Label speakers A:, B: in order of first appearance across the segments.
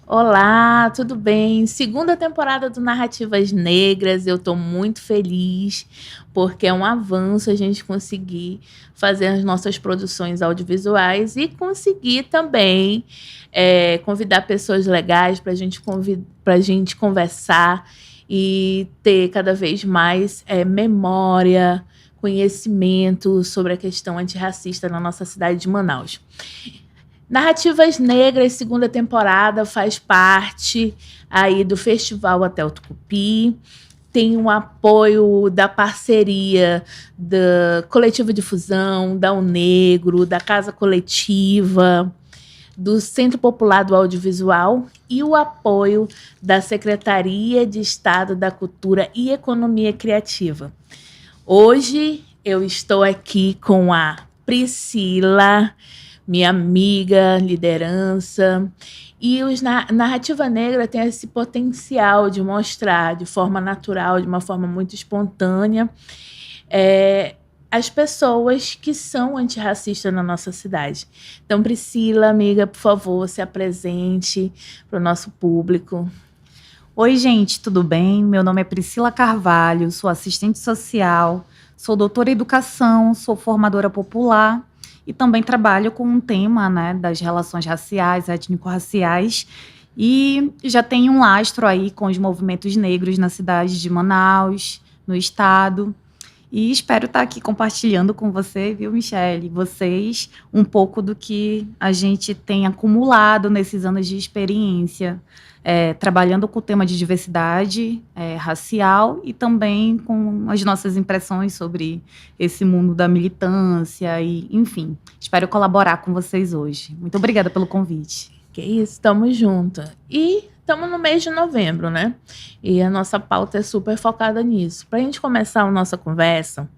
A: Olá, tudo bem? Segunda temporada do Narrativas Negras. Eu estou muito feliz porque é um avanço a gente conseguir fazer as nossas produções audiovisuais e conseguir também convidar pessoas legais para a gente conversar e ter cada vez mais memória, conhecimento sobre a questão antirracista na nossa cidade de Manaus. Narrativas Negras, segunda temporada, faz parte aí do Festival Hotel Tucupi. Tem um apoio da parceria da Coletiva Difusão, da Unegro, da Casa Coletiva, do Centro Popular do Audiovisual e o apoio da Secretaria de Estado da Cultura e Economia Criativa. Hoje eu estou aqui com a Priscila, minha amiga, liderança. E Narrativa Negra tem esse potencial de mostrar de forma natural, de uma forma muito espontânea, as pessoas que são antirracistas na nossa cidade. Então, Priscila, amiga, por favor, se apresente para o nosso público.
B: Oi, gente, tudo bem? Meu nome é Priscila Carvalho, sou assistente social, sou doutora em educação, sou formadora popular e também trabalho com um tema, né, das relações raciais, étnico-raciais, e já tenho um lastro aí com os movimentos negros na cidade de Manaus, no estado. E espero estar aqui compartilhando com você, viu, Michele? Vocês, um pouco do que a gente tem acumulado nesses anos de experiência, trabalhando com o tema de diversidade racial e também com as nossas impressões sobre esse mundo da militância e, enfim, espero colaborar com vocês hoje. Muito obrigada pelo convite.
A: Que isso, estamos juntos. E estamos no mês de novembro, né? E a nossa pauta é super focada nisso. Para a gente começar a nossa conversa,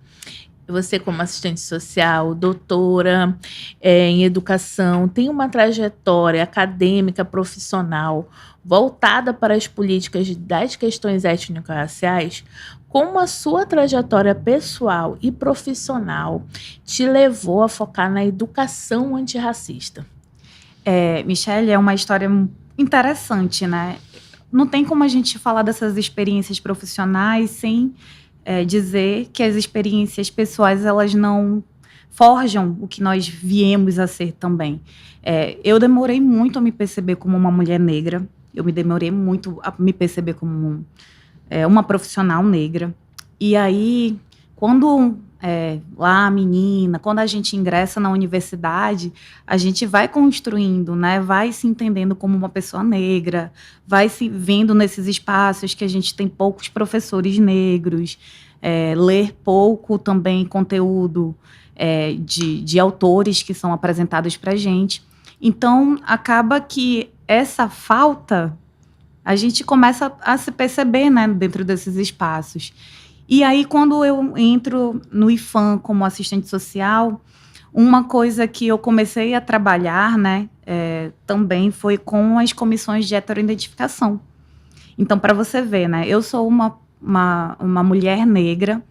A: você como assistente social, doutora em educação, tem uma trajetória acadêmica, profissional, voltada para as políticas das questões étnico-raciais. Como a sua trajetória pessoal e profissional te levou a focar na educação antirracista?
B: Michele, é uma história interessante, né? Não tem como a gente falar dessas experiências profissionais sem dizer que as experiências pessoais, elas não forjam o que nós viemos a ser também. Eu demorei muito a me perceber como uma mulher negra, eu me demorei muito a me perceber como uma profissional negra. E aí, quando lá, menina, quando a gente ingressa na universidade, a gente vai construindo, né? Vai se entendendo como uma pessoa negra, vai se vendo nesses espaços que a gente tem poucos professores negros, ler pouco também conteúdo de autores que são apresentados para a gente. Então, acaba que essa falta, a gente começa a se perceber, né, dentro desses espaços. E aí, quando eu entro no IFAM como assistente social, uma coisa que eu comecei a trabalhar, né, também foi com as comissões de heteroidentificação. Então, para você ver, né, eu sou uma mulher negra,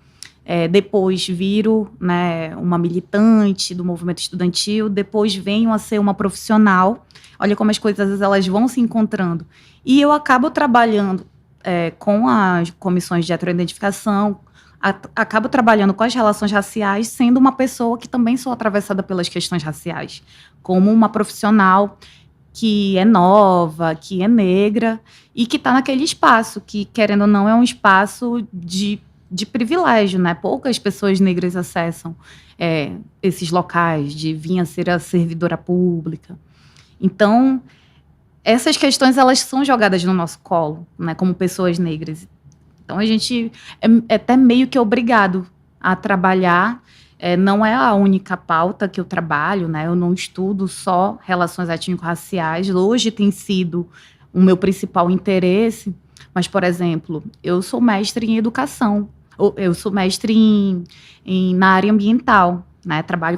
B: depois viro, né, uma militante do movimento estudantil, depois venho a ser uma profissional. Olha como as coisas elas vão se encontrando. E eu acabo trabalhando com as comissões de heteroidentificação, acabo trabalhando com as relações raciais, sendo uma pessoa que também sou atravessada pelas questões raciais, como uma profissional que é nova, que é negra, e que está naquele espaço, que, querendo ou não, é um espaço de privilégio, né? Poucas pessoas negras acessam esses locais, de vir a ser a servidora pública. Então, essas questões, elas são jogadas no nosso colo, né, como pessoas negras. Então, a gente é até meio que obrigado a trabalhar. Não é a única pauta que eu trabalho, né? Eu não estudo só relações étnico-raciais. Hoje tem sido o meu principal interesse. Mas, por exemplo, eu sou mestre em educação. Eu sou mestre na área ambiental, né? Trabalho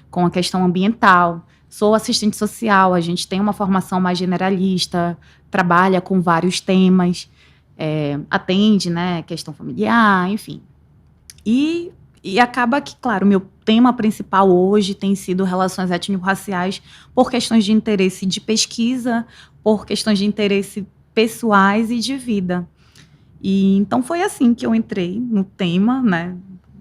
B: com a questão ambiental. Sou assistente social, a gente tem uma formação mais generalista, trabalha com vários temas, atende, né, questão familiar, enfim. E acaba que, claro, meu tema principal hoje tem sido relações étnico-raciais por questões de interesse de pesquisa, por questões de interesse pessoais e de vida. E então foi assim que eu entrei no tema, né?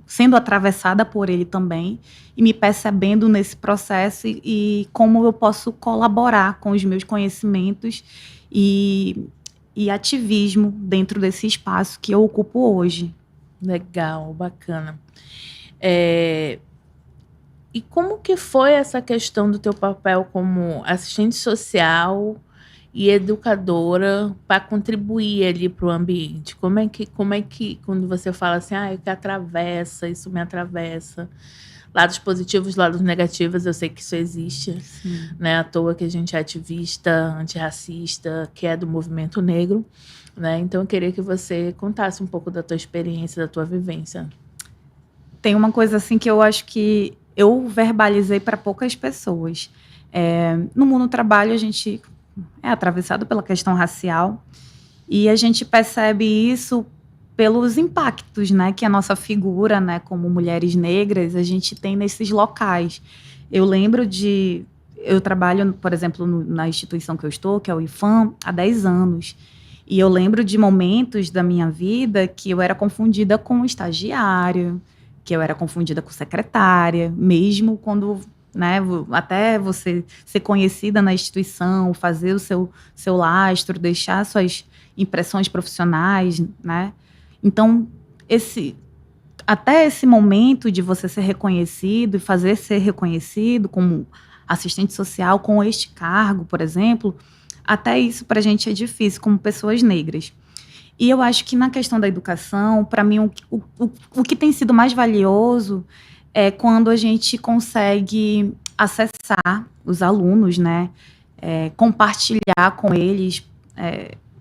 B: Sendo atravessada por ele também e me percebendo nesse processo e como eu posso colaborar com os meus conhecimentos e ativismo dentro desse espaço que eu ocupo hoje.
A: Legal, bacana. E como que foi essa questão do teu papel como assistente social e educadora para contribuir ali para o ambiente? Como é que quando você fala assim, que atravessa, isso me atravessa, lados positivos, lados negativos, eu sei que isso existe, né? À toa que a gente é ativista, antirracista, que é do movimento negro, né? Então eu queria que você contasse um pouco da tua experiência, da tua vivência.
B: Tem uma coisa assim que eu acho que eu verbalizei para poucas pessoas. No mundo do trabalho, a gente é atravessado pela questão racial e a gente percebe isso pelos impactos, né, que a nossa figura, né, como mulheres negras, a gente tem nesses locais. Eu lembro eu trabalho, por exemplo, na instituição que eu estou, que é o IFAM, há 10 anos. E eu lembro de momentos da minha vida que eu era confundida com estagiário, que eu era confundida com secretária, mesmo quando, né, até você ser conhecida na instituição, fazer o seu lastro, deixar suas impressões profissionais, né? Então, até esse momento de você ser reconhecido e fazer ser reconhecido como assistente social com este cargo, por exemplo, até isso para a gente é difícil como pessoas negras. E eu acho que na questão da educação, para mim, o que tem sido mais valioso é quando a gente consegue acessar os alunos, né? Compartilhar com eles.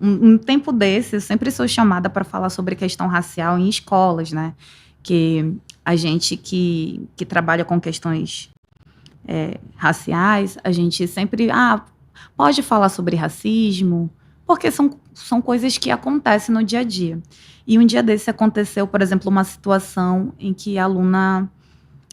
B: Um tempo desse, eu sempre sou chamada para falar sobre questão racial em escolas, né? Que a gente que trabalha com questões raciais, a gente sempre pode falar sobre racismo, porque são coisas que acontecem no dia a dia. E um dia desse aconteceu, por exemplo, uma situação em que a aluna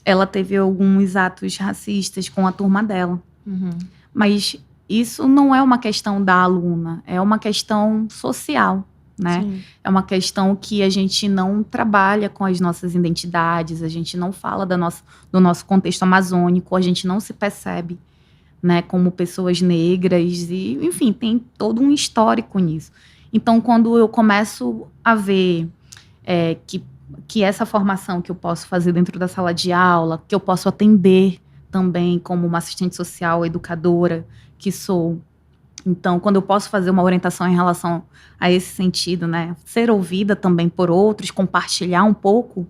B: ela teve alguns atos racistas com a turma dela.
A: Uhum.
B: Mas isso não é uma questão da aluna, é uma questão social, né?
A: Sim.
B: É uma questão que a gente não trabalha com as nossas identidades, a gente não fala do nosso contexto amazônico, a gente não se percebe, né, como pessoas negras e, enfim, tem todo um histórico nisso. Então, quando eu começo a ver que essa formação que eu posso fazer dentro da sala de aula, que eu posso atender também como uma assistente social, educadora que sou. Então, quando eu posso fazer uma orientação em relação a esse sentido, né, ser ouvida também por outros, compartilhar um pouco,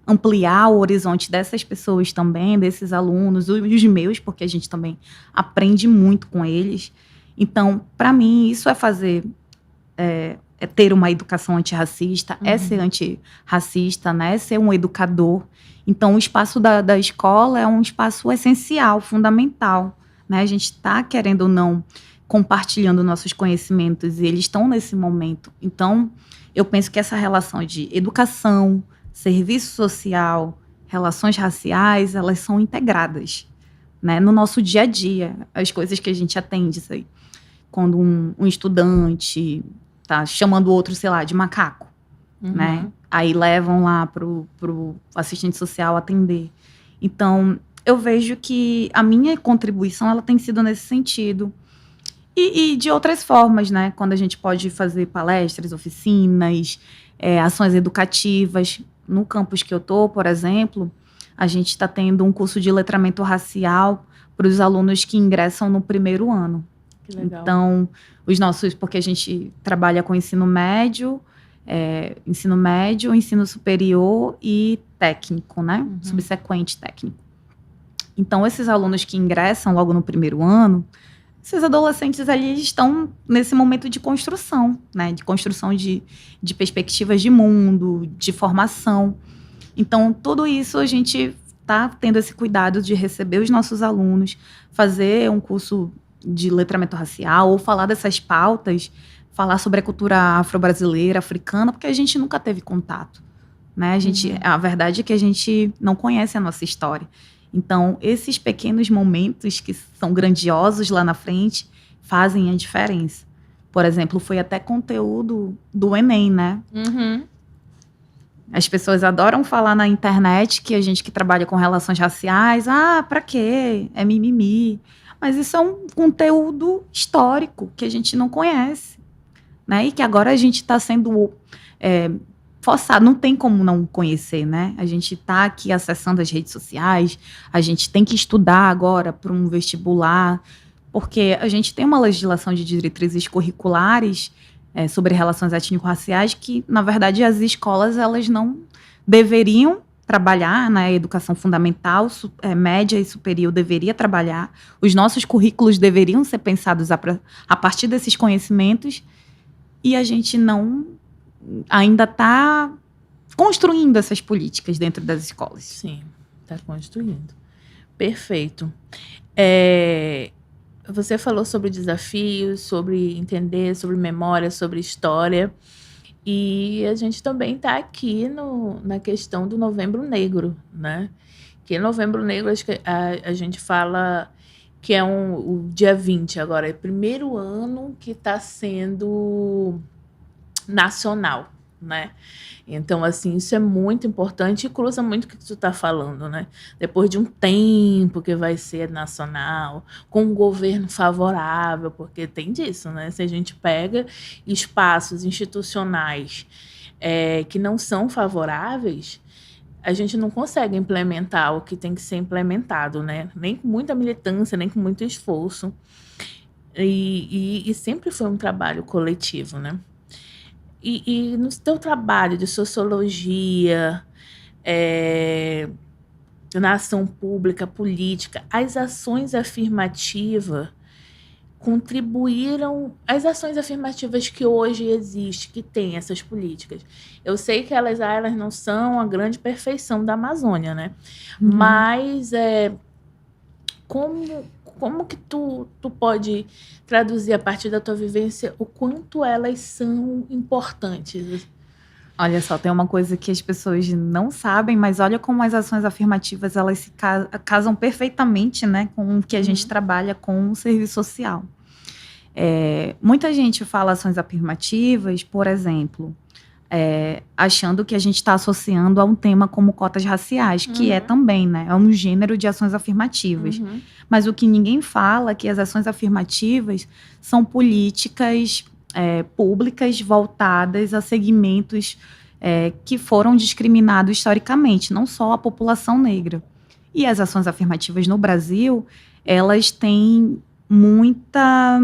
B: ampliar o horizonte dessas pessoas também, desses alunos, os meus, porque a gente também aprende muito com eles. Então, para mim, isso é fazer, ter uma educação antirracista,
A: Uhum.
B: ser antirracista, né, ser um educador. Então, o espaço da escola é um espaço essencial, fundamental, né? A gente está, querendo ou não, compartilhando nossos conhecimentos e eles estão nesse momento. Então, eu penso que essa relação de educação, serviço social, relações raciais, elas são integradas, né, no nosso dia a dia, as coisas que a gente atende, isso aí. Quando um estudante tá chamando o outro, sei lá, de macaco,
A: Uhum.
B: né, aí levam lá pro assistente social atender. Então, eu vejo que a minha contribuição, ela tem sido nesse sentido. E de outras formas, né, quando a gente pode fazer palestras, oficinas, ações educativas. No campus que eu estou, por exemplo, a gente está tendo um curso de letramento racial para os alunos que ingressam no primeiro ano.
A: Que legal.
B: Então, porque a gente trabalha com ensino médio, ensino superior e técnico, né?
A: Uhum.
B: Subsequente técnico. Então, esses alunos que ingressam logo no primeiro ano, esses adolescentes ali estão nesse momento de construção, né? De construção de perspectivas de mundo, de formação. Então, tudo isso a gente está tendo esse cuidado de receber os nossos alunos, fazer um curso de letramento racial ou falar dessas pautas, falar sobre a cultura afro-brasileira, africana, porque a gente nunca teve contato, né? A verdade é que a gente não conhece a nossa história. Então, esses pequenos momentos que são grandiosos lá na frente fazem a diferença. Por exemplo, foi até conteúdo do Enem, né?
A: Uhum.
B: As pessoas adoram falar na internet que a gente que trabalha com relações raciais, pra quê? É mimimi. Mas isso é um conteúdo histórico que a gente não conhece, né? E que agora a gente está sendo forçado, não tem como não conhecer, né? A gente está aqui acessando as redes sociais, a gente tem que estudar agora para um vestibular, porque a gente tem uma legislação de diretrizes curriculares sobre relações étnico-raciais que, na verdade, as escolas elas não deveriam trabalhar na educação fundamental, média e superior deveria trabalhar. Os nossos currículos deveriam ser pensados a partir desses conhecimentos e a gente não ainda está construindo essas políticas dentro das escolas.
A: Sim, está construindo. Perfeito. Você falou sobre desafios, sobre entender, sobre memória, sobre história. E a gente também está aqui na questão do Novembro Negro, né? Que Novembro Negro, acho que a gente fala que é o dia 20 agora, é o primeiro ano que está sendo nacional, né? Então, assim, isso é muito importante e cruza muito com o que tu está falando, né? Depois de um tempo que vai ser nacional, com um governo favorável, porque tem disso, né? Se a gente pega espaços institucionais que não são favoráveis, a gente não consegue implementar o que tem que ser implementado, né? Nem com muita militância, nem com muito esforço. E sempre foi um trabalho coletivo, né? E no teu trabalho de sociologia, na ação pública, política, as ações afirmativas contribuíram, as ações afirmativas que hoje existem, que tem essas políticas. Eu sei que elas não são a grande perfeição da Amazônia, né?
B: Uhum.
A: Mas como que tu pode traduzir a partir da tua vivência o quanto elas são importantes?
B: Olha só, tem uma coisa que as pessoas não sabem, mas olha como as ações afirmativas elas se casam perfeitamente, né, com o que a gente trabalha com o serviço social. Muita gente fala ações afirmativas, por exemplo, achando que a gente está associando a um tema como cotas raciais, que é também, né, é um gênero de ações afirmativas. Mas o que ninguém fala é que as ações afirmativas são políticas públicas voltadas a segmentos que foram discriminados historicamente, não só a população negra. E as ações afirmativas no Brasil, elas têm muita,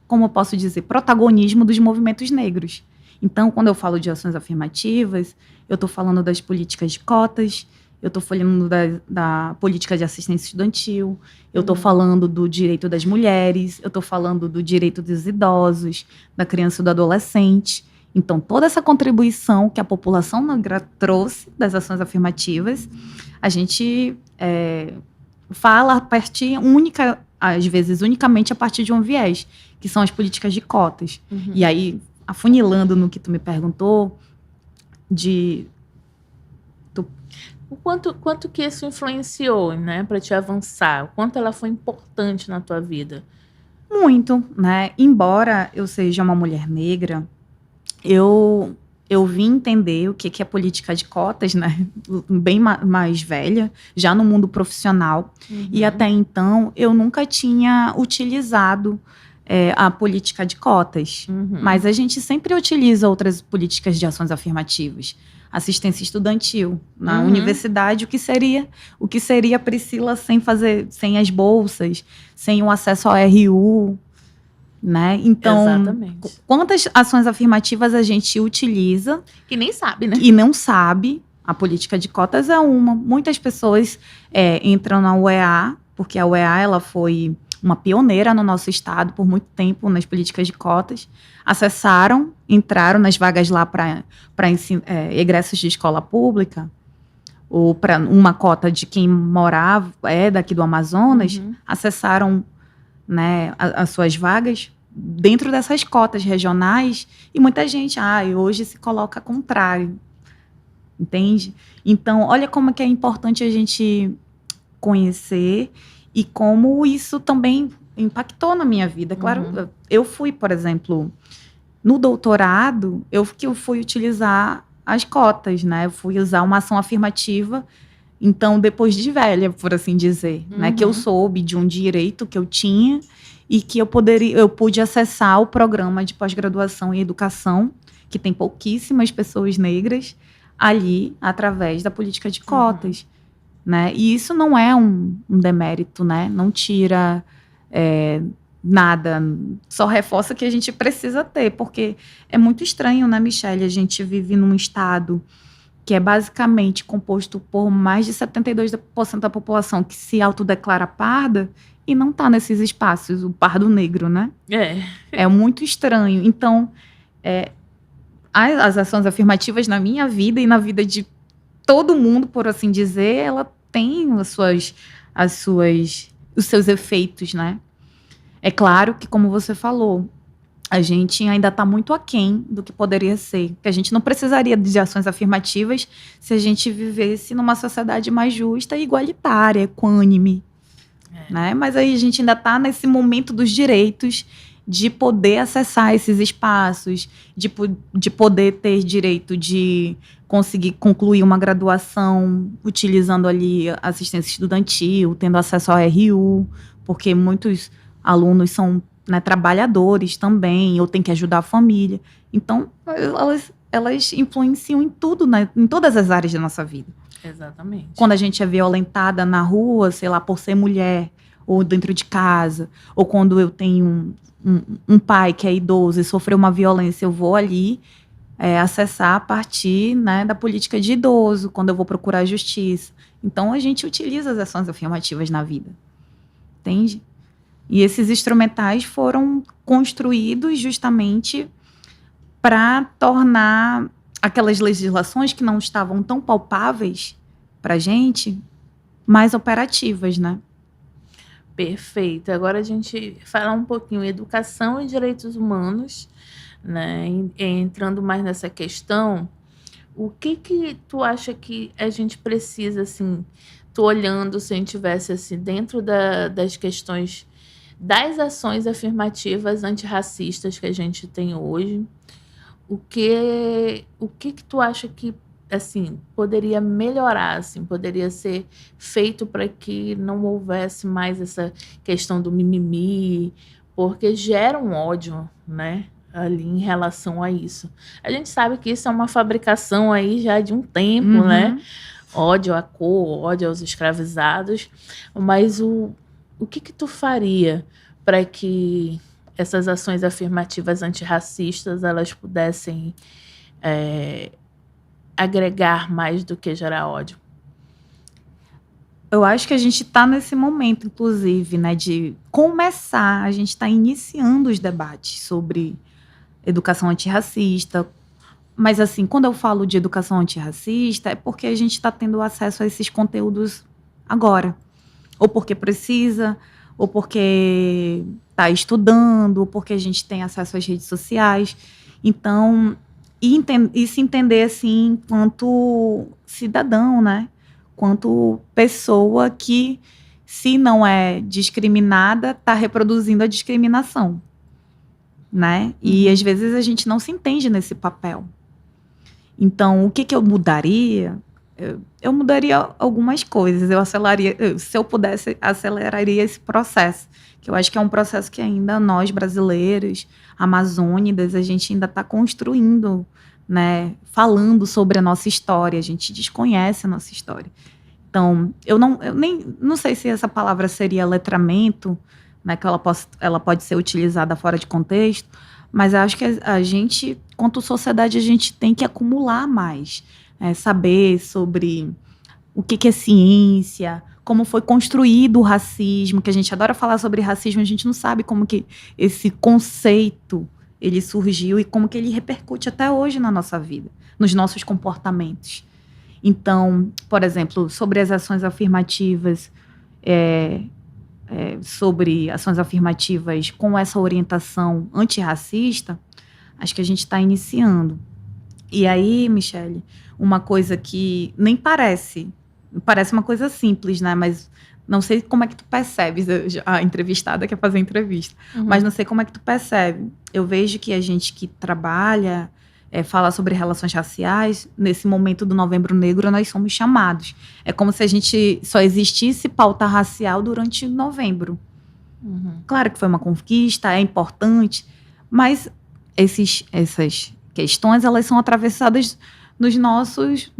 B: como eu posso dizer, protagonismo dos movimentos negros. Então, quando eu falo de ações afirmativas, eu estou falando das políticas de cotas, eu estou falando da política de assistência estudantil, eu estou falando do direito das mulheres, eu estou falando do direito dos idosos, da criança e do adolescente. Então, toda essa contribuição que a população negra trouxe das ações afirmativas, a gente fala a partir única, às vezes unicamente a partir de um viés, que são as políticas de cotas. E aí, afunilando no que tu me perguntou,
A: o quanto que isso influenciou, né, para te avançar? O quanto ela foi importante na tua vida?
B: Muito, né? Embora eu seja uma mulher negra, eu vim entender o que é política de cotas, né? Bem mais velha, já no mundo profissional. E até então, eu nunca tinha utilizado a política de cotas. Mas a gente sempre utiliza outras políticas de ações afirmativas. Assistência estudantil na universidade, o que seria Priscila sem as bolsas, sem o acesso ao RU, né? Então,
A: exatamente.
B: Quantas ações afirmativas a gente utiliza
A: que nem sabe, né?
B: E não sabe. A política de cotas é uma. Muitas pessoas entram na UEA, porque a UEA ela foi uma pioneira no nosso estado por muito tempo nas políticas de cotas, entraram nas vagas lá para egressos de escola pública, ou para uma cota de quem morava, daqui do Amazonas, acessaram, né, as suas vagas dentro dessas cotas regionais, e muita gente, hoje se coloca contrário, entende? Então, olha como que é importante a gente conhecer e como isso também impactou na minha vida. Claro,
A: Uhum.
B: eu fui, por exemplo, no doutorado, eu fui utilizar as cotas, né? Eu fui usar uma ação afirmativa. Então, depois de velha, por assim dizer, né? Que eu
A: Uhum.
B: soube de um direito que eu tinha e que eu pude acessar o programa de pós-graduação em educação, que tem pouquíssimas pessoas negras, ali, através da política de cotas, né? E isso não é um demérito, né? Não tira nada, só reforça que a gente precisa ter, porque é muito estranho, né, Michelle? A gente vive num estado que é basicamente composto por mais de 72% da população que se autodeclara parda e não está nesses espaços, o pardo negro, né?
A: É.
B: É muito estranho. Então, as ações afirmativas na minha vida e na vida de todo mundo, por assim dizer, ela tem os seus efeitos, né? É claro que, como você falou, a gente ainda está muito aquém do que poderia ser. Que a gente não precisaria de ações afirmativas se a gente vivesse numa sociedade mais justa e igualitária, equânime. Né? Mas aí a gente ainda está nesse momento dos direitos de poder acessar esses espaços, de poder ter direito de conseguir concluir uma graduação utilizando ali assistência estudantil, tendo acesso ao RU, porque muitos alunos são, né, trabalhadores também, ou têm que ajudar a família. Então, elas influenciam em tudo, né, em todas as áreas da nossa vida.
A: Exatamente.
B: Quando a gente é violentada na rua, sei lá, por ser mulher, ou dentro de casa, ou quando eu tenho um pai que é idoso e sofreu uma violência, eu vou ali acessar a partir, né, da política de idoso, quando eu vou procurar justiça. Então, a gente utiliza as ações afirmativas na vida, entende? E esses instrumentais foram construídos justamente para tornar aquelas legislações que não estavam tão palpáveis para a gente mais operativas, né?
A: Perfeito. Agora a gente falar um pouquinho em educação e direitos humanos, né? Entrando mais nessa questão, o que tu acha que a gente precisa, assim, tu olhando, se a gente tivesse, assim, dentro das questões das ações afirmativas antirracistas que a gente tem hoje, o que tu acha que, assim, poderia melhorar, assim, poderia ser feito para que não houvesse mais essa questão do mimimi, porque gera um ódio, né, ali em relação a isso. A gente sabe que isso é uma fabricação aí já de um tempo, né? Ódio à cor, ódio aos escravizados, mas o que tu faria para que essas ações afirmativas antirracistas elas pudessem agregar mais do que gerar ódio?
B: Eu acho que a gente está nesse momento, inclusive, né, de começar, a gente está iniciando os debates sobre educação antirracista. Mas, assim, quando eu falo de educação antirracista, é porque a gente está tendo acesso a esses conteúdos agora. Ou porque precisa, ou porque está estudando, ou porque a gente tem acesso às redes sociais. Então, e se entender, assim, enquanto cidadão, né? Quanto pessoa que, se não é discriminada, está reproduzindo a discriminação, né? E, às vezes, a gente não se entende nesse papel. Então, o que eu mudaria? Eu mudaria algumas coisas. Se eu pudesse, aceleraria esse processo, que eu acho que é um processo que ainda nós, brasileiros, amazônidas, a gente ainda está construindo, né? Falando sobre a nossa história. A gente desconhece a nossa história. Então, eu nem não sei se essa palavra seria letramento, né? Que ela pode ser utilizada fora de contexto, mas eu acho que a gente, quanto sociedade, a gente tem que acumular mais. Saber sobre o que é ciência, como foi construído o racismo, que a gente adora falar sobre racismo, a gente não sabe como que esse conceito ele surgiu e como que ele repercute até hoje na nossa vida, nos nossos comportamentos. Então, por exemplo, sobre as ações afirmativas, sobre ações afirmativas com essa orientação antirracista, acho que a gente está iniciando. E aí, Michelle, uma coisa que nem parece uma coisa simples, né? Mas Não sei como é que tu percebes, a entrevistada quer fazer entrevista, mas não sei como é que tu percebe. Eu vejo que a gente que trabalha, fala sobre relações raciais, nesse momento do Novembro Negro, nós somos chamados. É como se a gente só existisse pauta racial durante novembro. Claro que foi uma conquista, é importante, mas essas questões, elas são atravessadas nos nossos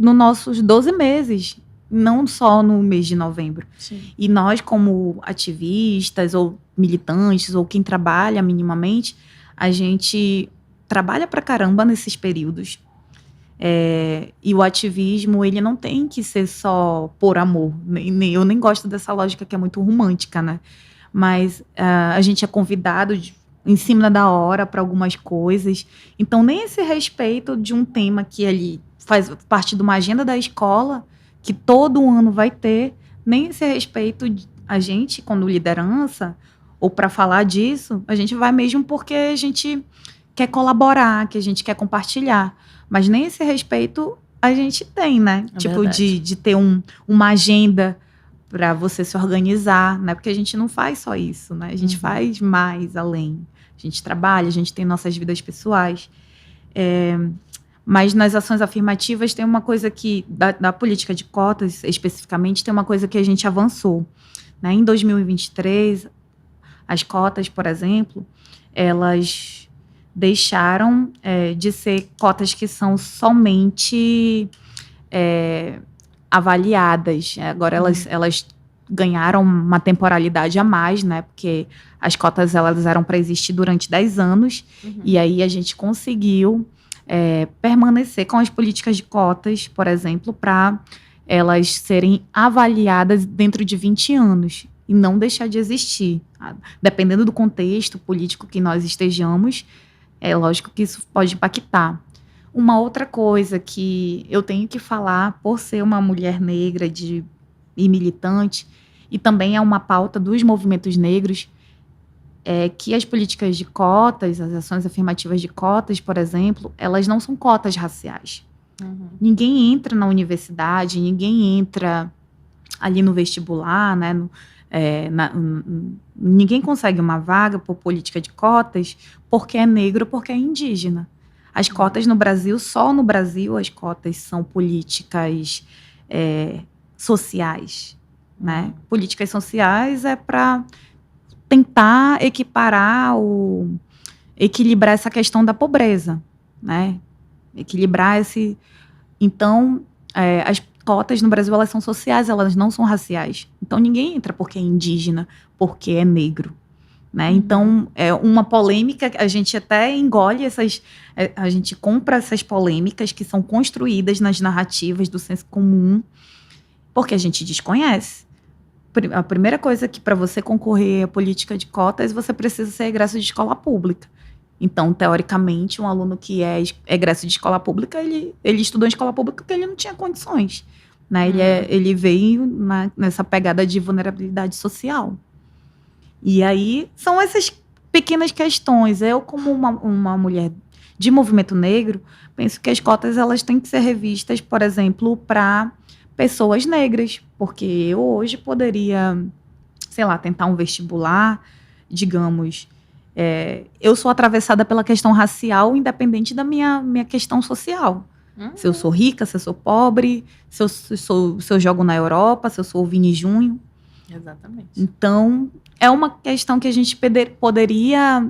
B: 12 meses, não só no mês de novembro.
A: Sim.
B: E nós, como ativistas ou militantes, ou quem trabalha minimamente, a gente trabalha pra caramba nesses períodos. E o ativismo, ele não tem que ser só por amor. Eu nem gosto dessa lógica que é muito romântica, né? Mas a gente é convidado em cima da hora para algumas coisas. Então, nem esse respeito de um tema que ele faz parte de uma agenda da escola, que todo ano vai ter, nem esse respeito, a gente, quando liderança, ou para falar disso, a gente vai mesmo porque a gente quer colaborar, que a gente quer compartilhar. Mas nem esse respeito a gente tem, né? Tipo, de ter uma agenda para você se organizar, né? Porque a gente não faz só isso, né? A gente faz mais além. A gente trabalha, a gente tem nossas vidas pessoais. Mas nas ações afirmativas tem uma coisa que, da política de cotas especificamente, tem uma coisa que a gente avançou. Né? Em 2023, as cotas, por exemplo, elas deixaram de ser cotas que são somente avaliadas. Agora elas ganharam uma temporalidade a mais, né? Porque as cotas elas eram para existir durante 10 anos, e aí a gente conseguiu permanecer com as políticas de cotas, por exemplo, para elas serem avaliadas dentro de 20 anos e não deixar de existir. Dependendo do contexto político que nós estejamos, é lógico que isso pode impactar. Uma outra coisa que eu tenho que falar, por ser uma mulher negra e militante, e também é uma pauta dos movimentos negros, é que as políticas de cotas, as ações afirmativas de cotas, por exemplo, elas não são cotas raciais. Ninguém entra na universidade, ninguém entra ali no vestibular, né? Ninguém consegue uma vaga por política de cotas porque é negro, porque é indígena. As cotas no Brasil, só no Brasil, as cotas são políticas sociais, né? Políticas sociais é para tentar equilibrar essa questão da pobreza, né? Equilibrar esse... Então, as cotas no Brasil, elas são sociais, elas não são raciais. Então, ninguém entra porque é indígena, porque é negro, né? Então, é uma polêmica, a gente até engole a gente compra essas polêmicas que são construídas nas narrativas do senso comum, porque a gente desconhece. A primeira coisa que, para você concorrer à política de cotas, você precisa ser egresso de escola pública. Então, teoricamente, um aluno que é egresso de escola pública, ele estudou em escola pública porque ele não tinha condições, né? Ele veio nessa pegada de vulnerabilidade social. E aí, são essas pequenas questões. Eu, como uma mulher de movimento negro, penso que as cotas elas têm que ser revistas, por exemplo, para pessoas negras, porque eu hoje poderia, sei lá, tentar um vestibular, digamos... eu sou atravessada pela questão racial, independente da minha questão social. Se eu sou rica, se eu sou pobre, se eu jogo na Europa, se eu sou o Vini Júnior.
A: Exatamente.
B: Então, é uma questão que a gente poderia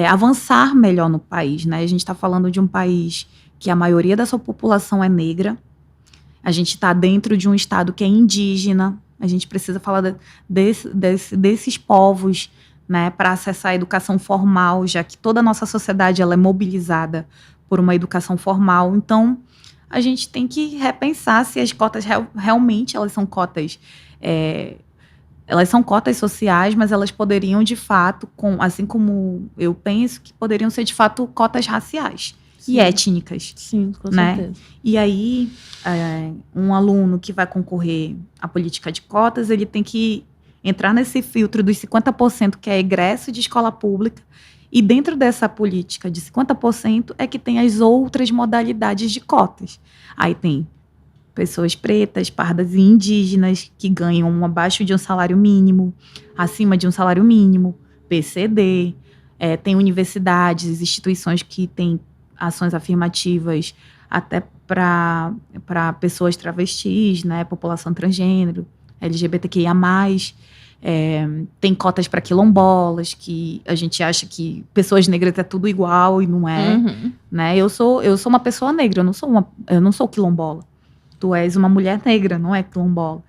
B: avançar melhor no país, né? A gente está falando de um país que a maioria da sua população é negra. A gente está dentro de um estado que é indígena. A gente precisa falar desses povos, né, para acessar a educação formal, já que toda a nossa sociedade ela é mobilizada por uma educação formal. Então, a gente tem que repensar se as cotas realmente elas são cotas... elas são cotas sociais, mas elas poderiam, de fato, assim como eu penso, que poderiam ser, de fato, cotas raciais. Sim. E étnicas.
A: Sim, com
B: né?
A: certeza.
B: E aí, um aluno que vai concorrer à política de cotas, ele tem que entrar nesse filtro dos 50% que é egresso de escola pública, e dentro dessa política de 50% é que tem as outras modalidades de cotas. Aí tem pessoas pretas, pardas e indígenas que ganham abaixo de um salário mínimo, acima de um salário mínimo, PCD, tem universidades, instituições que têm ações afirmativas até para pessoas travestis, né, população transgênero, LGBTQIA+, tem cotas para quilombolas, que a gente acha que pessoas negras é tudo igual e não é, né? Eu sou uma pessoa negra, eu não sou quilombola. Tu és uma mulher negra, não é quilombola.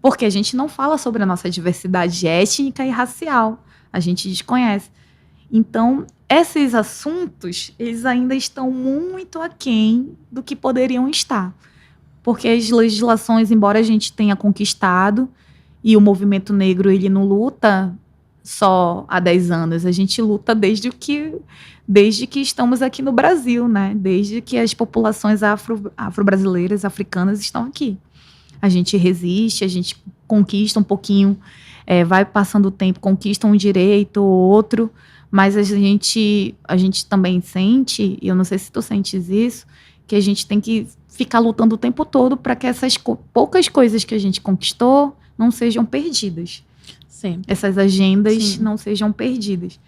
B: Porque a gente não fala sobre a nossa diversidade étnica e racial. A gente desconhece. Então, esses assuntos, eles ainda estão muito aquém do que poderiam estar. Porque as legislações, embora a gente tenha conquistado, e o movimento negro, ele não luta só há 10 anos, a gente luta desde que estamos aqui no Brasil, né? Desde que as populações afro-brasileiras, africanas estão aqui. A gente resiste, a gente conquista um pouquinho, vai passando o tempo, conquista um direito ou outro, mas a gente também sente, e eu não sei se tu sentes isso, que a gente tem que ficar lutando o tempo todo para que essas poucas coisas que a gente conquistou não sejam perdidas.
A: Sim.
B: Essas agendas não sejam perdidas.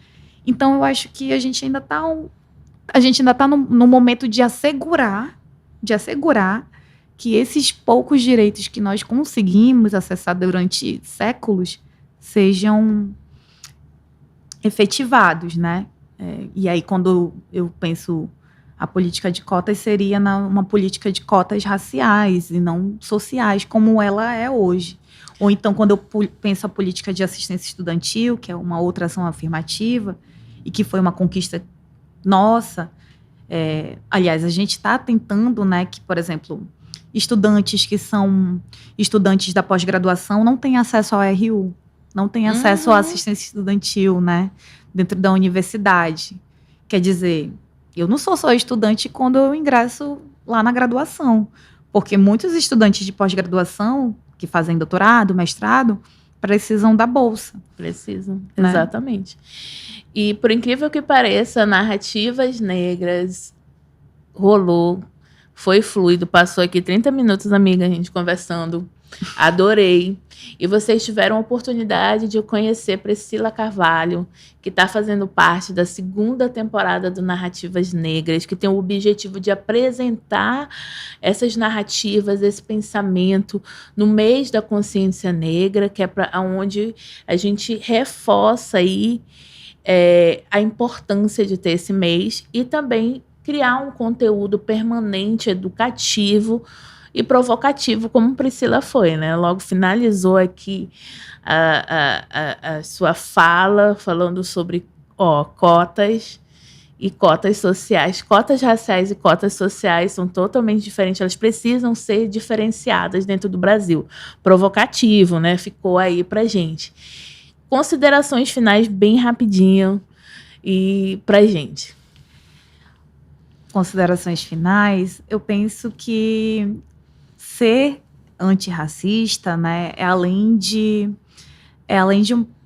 B: Então, eu acho que a gente ainda está no momento de assegurar que esses poucos direitos que nós conseguimos acessar durante séculos sejam efetivados, né? E aí, quando eu penso a política de cotas, seria uma política de cotas raciais e não sociais, como ela é hoje. Ou então, quando eu penso a política de assistência estudantil, que é uma outra ação afirmativa, e que foi uma conquista nossa. Aliás, a gente está tentando, né, que, por exemplo, estudantes que são estudantes da pós-graduação não têm acesso ao RU, não têm acesso à assistência estudantil, né, dentro da universidade. Quer dizer, eu não sou só estudante quando eu ingresso lá na graduação, porque muitos estudantes de pós-graduação que fazem doutorado, mestrado, precisam da bolsa.
A: Precisam,
B: né?
A: Exatamente. E, por incrível que pareça, Narrativas Negras rolou, foi fluido, passou aqui 30 minutos, amiga, a gente conversando. Adorei. E vocês tiveram a oportunidade de conhecer Priscila Carvalho, que está fazendo parte da 2ª temporada do Narrativas Negras, que tem o objetivo de apresentar essas narrativas, esse pensamento no mês da consciência negra, que é onde a gente reforça aí, a importância de ter esse mês e também criar um conteúdo permanente, educativo e provocativo, como Priscila foi, né? Logo finalizou aqui a sua fala, falando sobre cotas e cotas sociais. Cotas raciais e cotas sociais são totalmente diferentes, elas precisam ser diferenciadas dentro do Brasil. Provocativo, né? Ficou aí pra gente. Considerações finais bem rapidinho e pra gente.
B: Considerações finais, eu penso que ser antirracista, né, é além de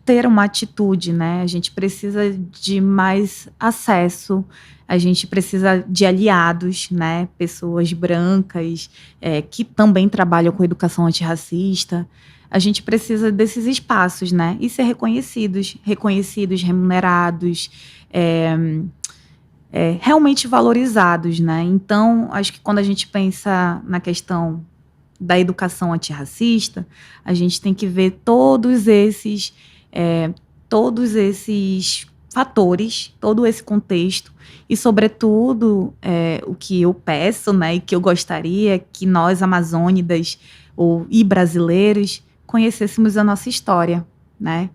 B: ter uma atitude, né? A gente precisa de mais acesso, a gente precisa de aliados, né? Pessoas brancas que também trabalham com educação antirracista. A gente precisa desses espaços, né? E ser reconhecidos, remunerados, realmente valorizados, né? Então, acho que quando a gente pensa na questão da educação antirracista, a gente tem que ver todos esses fatores, todo esse contexto e, sobretudo, o que eu peço, né, e que eu gostaria que nós, amazônidas e brasileiros, conhecêssemos a nossa história, né?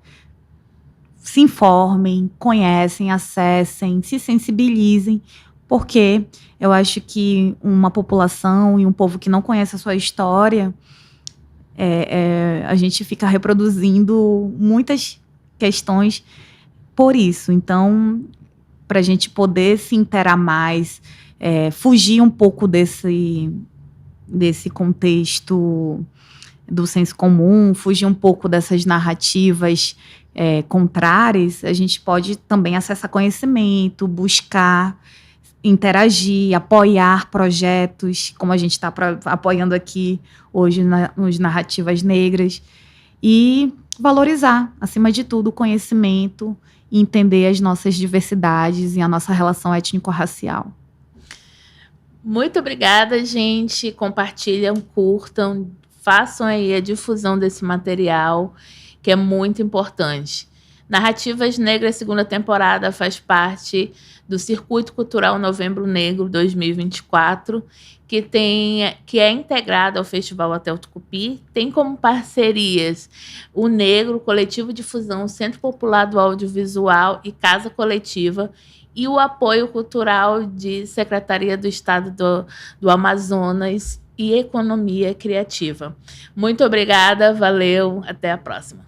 B: Se informem, conhecem, acessem, se sensibilizem, porque eu acho que uma população e um povo que não conhece a sua história, a gente fica reproduzindo muitas questões por isso. Então, para a gente poder se interar mais, fugir um pouco desse contexto do senso comum, fugir um pouco dessas narrativas contrárias, a gente pode também acessar conhecimento, buscar interagir, apoiar projetos, como a gente está apoiando aqui hoje nos Narrativas Negras, e valorizar, acima de tudo, o conhecimento e entender as nossas diversidades e a nossa relação étnico-racial.
A: Muito obrigada, gente. Compartilham, curtam, façam aí a difusão desse material, que é muito importante. Narrativas Negras, segunda temporada, faz parte do Circuito Cultural Novembro Negro 2024, que é integrado ao Festival Hotel Tucupi. Tem como parcerias o Negro, Coletivo Difusão, Centro Popular do Audiovisual e Casa Coletiva, e o apoio cultural de Secretaria do Estado do Amazonas e Economia Criativa. Muito obrigada, valeu, até a próxima.